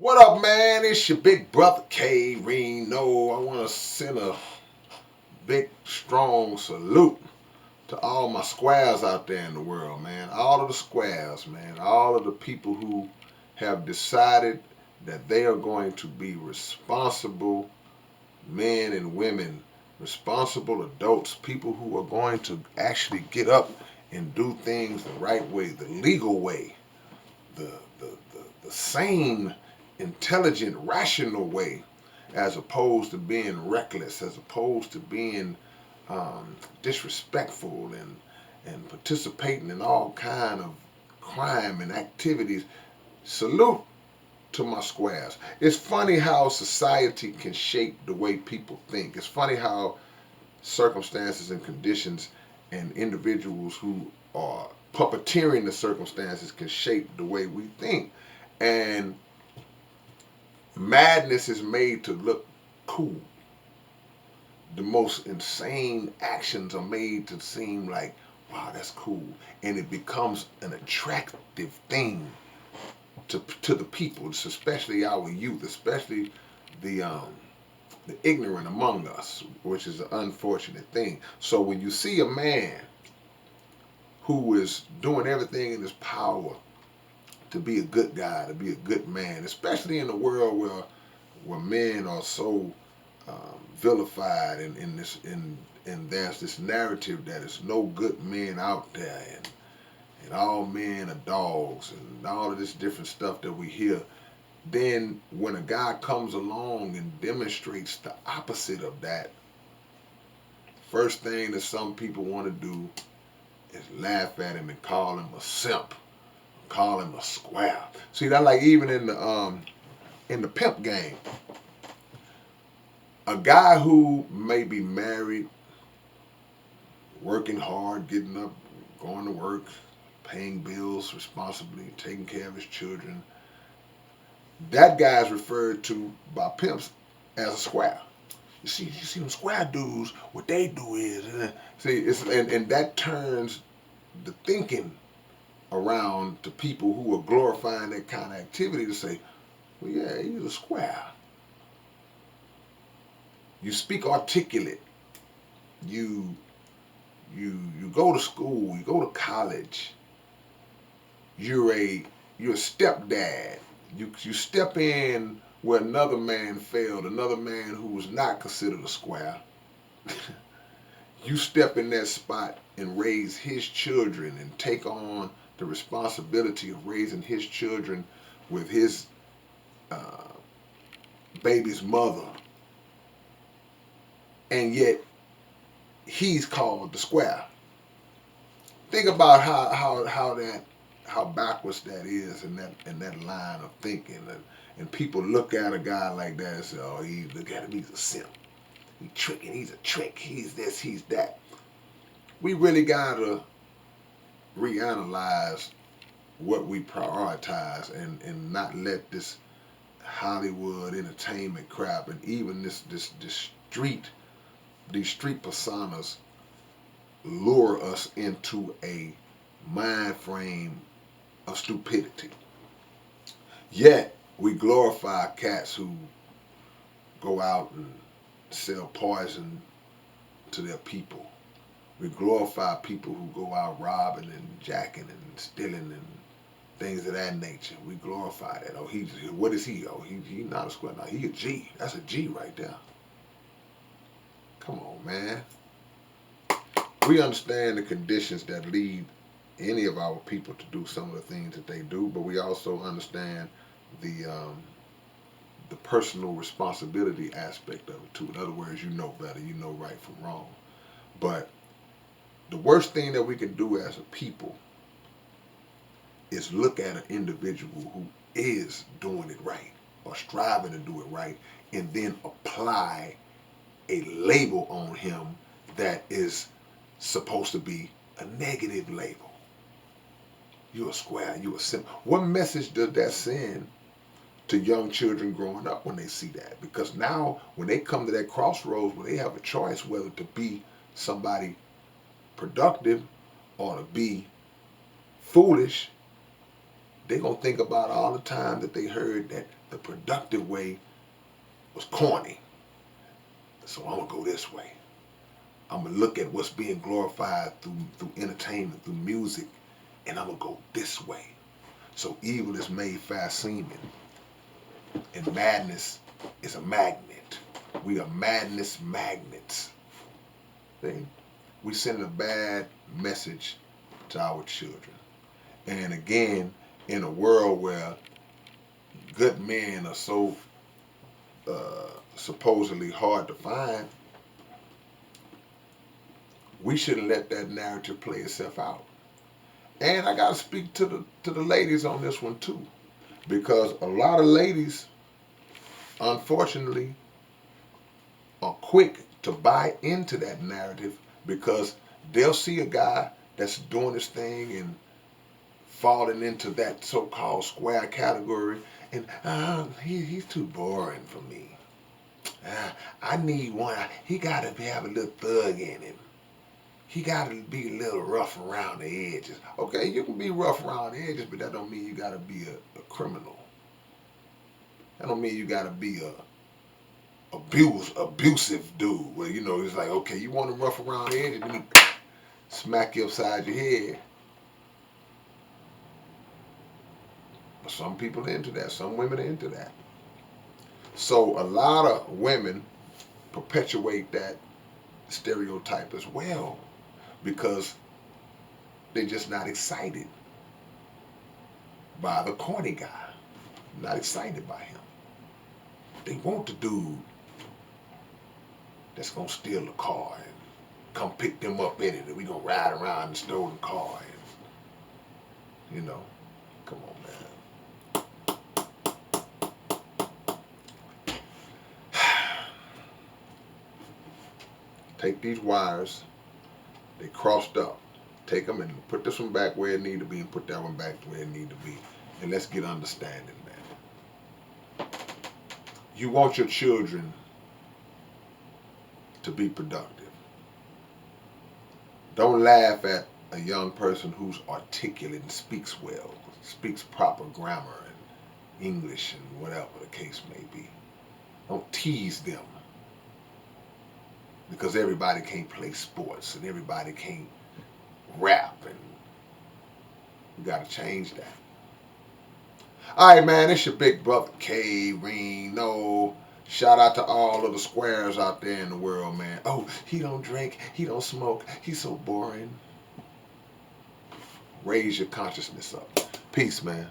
What up, man? It's your big brother K-Rino. I want to send a big, strong salute to all my squares out there in the world, man. All of the squares, man. All of the people who have decided that they are going to be responsible men and women, responsible adults, people who are going to actually get up and do things the right way, the legal way, the the sane, intelligent, rational way, as opposed to being reckless, as opposed to being disrespectful and participating in all kind of crime and activities. Salute to my squares. It's funny how society can shape the way people think. It's funny how circumstances and conditions and individuals who are puppeteering the circumstances can shape the way we think. And madness is made to look cool. The most insane actions are made to seem like, wow, that's cool. And it becomes an attractive thing to the people, especially our youth, especially the ignorant among us, which is an unfortunate thing. So when you see a man who is doing everything in his power to be a good guy, to be a good man, especially in a world where men are so vilified in this and there's this narrative that there's no good men out there and all men are dogs and all of this different stuff that we hear. Then when a guy comes along and demonstrates the opposite of that, first thing that some people want to do is laugh at him and call him a simp, call him a square. See that, like, even in the pimp game, a guy who may be married, working hard, getting up, going to work, paying bills responsibly, taking care of his children, that guy is referred to by pimps as a square. You see them square dudes. What they do is, see, and that turns the thinking around to people who are glorifying that kind of activity to say, well, yeah, he's a square. You speak articulate. You you go to school. You go to college. You're a stepdad. You step in where another man failed, another man who was not considered a square. You step in that spot and raise his children and take on the responsibility of raising his children with his uh, baby's mother, and yet he's called the square. Think about how backwards that is in that line of thinking, and people look at a guy like that and say, oh, he look at him, he's a simp. He's tricking, he's a trick, he's this, he's that. We really gotta reanalyze what we prioritize and not let this Hollywood entertainment crap and even this street these street personas lure us into a mind frame of stupidity. Yet we glorify cats who go out and sell poison to their people. We glorify people who go out robbing and jacking and stealing and things of that nature. We glorify that. Oh, he's what is he? Oh, he not a square. No, he a G. That's a G right there. Come on, man. We understand the conditions that lead any of our people to do some of the things that they do, but we also understand the the personal responsibility aspect of it too. In other words, you know better, you know right from wrong. But the worst thing that we can do as a people is look at an individual who is doing it right or striving to do it right and then apply a label on him that is supposed to be a negative label. You a square, you a simp. What message does that send to young children growing up when they see that? Because now when they come to that crossroads where they have a choice whether to be somebody productive or to be foolish, they're going to think about all the time that they heard that the productive way was corny. So I'm going to go this way. I'm going to look at what's being glorified through entertainment, through music, and I'm going to go this way. So evil is made fast seeming, and madness is a magnet. We are madness magnets. See? We send a bad message to our children. And again, in a world where good men are so supposedly hard to find, we shouldn't let that narrative play itself out. And I gotta speak to the ladies on this one too, because a lot of ladies, unfortunately, are quick to buy into that narrative because they'll see a guy that's doing this thing and falling into that so-called square category, and he's too boring for me. I need one. He gotta have a little thug in him. He gotta be a little rough around the edges. Okay, you can be rough around the edges, but that don't mean you gotta be a criminal. That don't mean you gotta be a abusive dude. Where it's like, okay, you want him rough around the edges, let me smack you upside your head. But some people are into that. Some women are into that. So a lot of women perpetuate that stereotype as well because they're just not excited by the corny guy. Not excited by him. They want the dude that's going to steal the car and come pick them up in it, and we going to ride around in the stolen car. And, come on, man. Take these wires, they crossed up. Take them and put this one back where it need to be and put that one back where it need to be. And let's get understanding, man. You want your children to be productive. Don't laugh at a young person who's articulate and speaks well, speaks proper grammar and English and whatever the case may be. Don't tease them because everybody can't play sports and everybody can't rap, and we got to change that. All right, man, it's your big brother K-Rino. Shout out to all of the squares out there in the world, man. Oh, he don't drink, he don't smoke, he's so boring. Raise your consciousness up. Peace, man.